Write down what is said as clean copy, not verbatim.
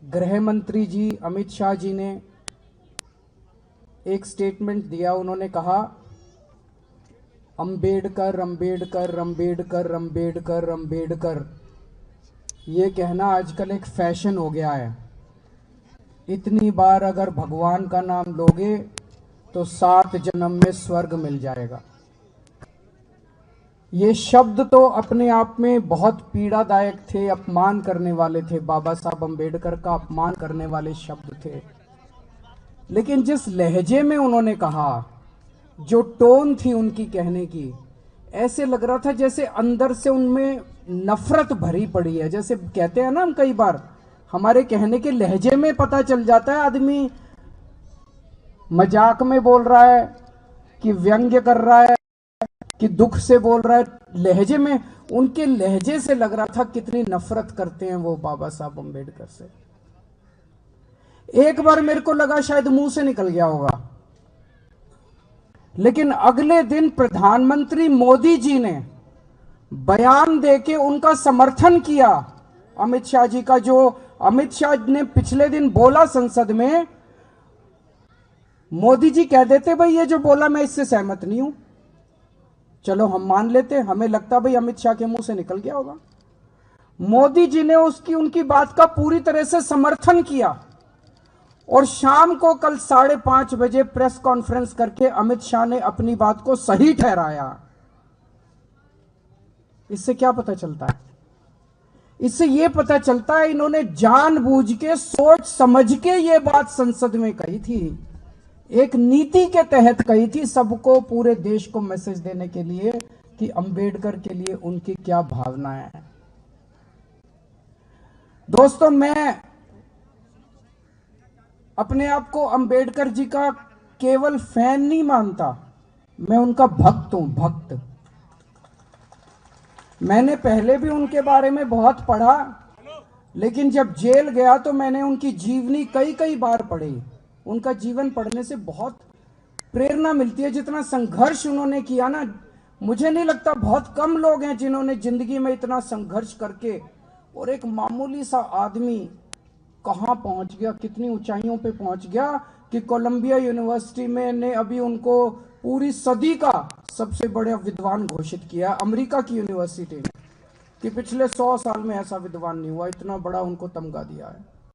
गृह मंत्री जी अमित शाह जी ने एक स्टेटमेंट दिया। उन्होंने कहा अंबेडकर अंबेडकर अंबेडकर अंबेडकर अंबेडकर, ये कहना आजकल एक फैशन हो गया है। इतनी बार अगर भगवान का नाम लोगे तो 7 जन्म में स्वर्ग मिल जाएगा। ये शब्द तो अपने आप में बहुत पीड़ादायक थे, अपमान करने वाले थे, बाबा साहब अंबेडकर का अपमान करने वाले शब्द थे। लेकिन जिस लहजे में उन्होंने कहा, जो टोन थी उनकी कहने की, ऐसे लग रहा था जैसे अंदर से उनमें नफरत भरी पड़ी है। जैसे कहते हैं ना हम, कई बार हमारे कहने के लहजे में पता चल जाता है आदमी मजाक में बोल रहा है कि व्यंग्य कर रहा है कि दुख से बोल रहा है। लहजे में, उनके लहजे से लग रहा था कितनी नफरत करते हैं वो बाबा साहब अंबेडकर से। एक बार मेरे को लगा शायद मुंह से निकल गया होगा, लेकिन अगले दिन प्रधानमंत्री मोदी जी ने बयान देके उनका समर्थन किया अमित शाह जी का। जो अमित शाह ने पिछले दिन बोला संसद में, मोदी जी कह देते भाई ये जो बोला मैं इससे सहमत नहीं हूं, चलो हम मान लेते। हमें लगता भाई अमित शाह के मुंह से निकल गया होगा। मोदी जी ने उनकी बात का पूरी तरह से समर्थन किया और शाम को कल 5:30 बजे प्रेस कॉन्फ्रेंस करके अमित शाह ने अपनी बात को सही ठहराया। इससे क्या पता चलता है? इससे यह पता चलता है इन्होंने जानबूझ के, सोच समझ के ये बात संसद में कही थी, एक नीति के तहत कही थी, सबको, पूरे देश को मैसेज देने के लिए कि अंबेडकर के लिए उनकी क्या भावनाएं हैं। दोस्तों, मैं अपने आप को अंबेडकर जी का केवल फैन नहीं मानता, मैं उनका भक्त हूं, भक्त। मैंने पहले भी उनके बारे में बहुत पढ़ा, लेकिन जब जेल गया तो मैंने उनकी जीवनी कई बार पढ़ी। उनका जीवन पढ़ने से बहुत प्रेरणा मिलती है। जितना संघर्ष उन्होंने किया ना, मुझे नहीं लगता बहुत कम लोग हैं जिन्होंने जिंदगी में इतना संघर्ष करके, और एक मामूली सा आदमी कहां पहुंच गया, कितनी ऊंचाइयों पे पहुंच गया कि कोलंबिया यूनिवर्सिटी में ने अभी उनको पूरी सदी का सबसे बड़े विद्वान घोषित किया, अमेरिका की यूनिवर्सिटी ने, कि पिछले 100 साल में ऐसा विद्वान नहीं हुआ, इतना बड़ा उनको तमगा दिया है।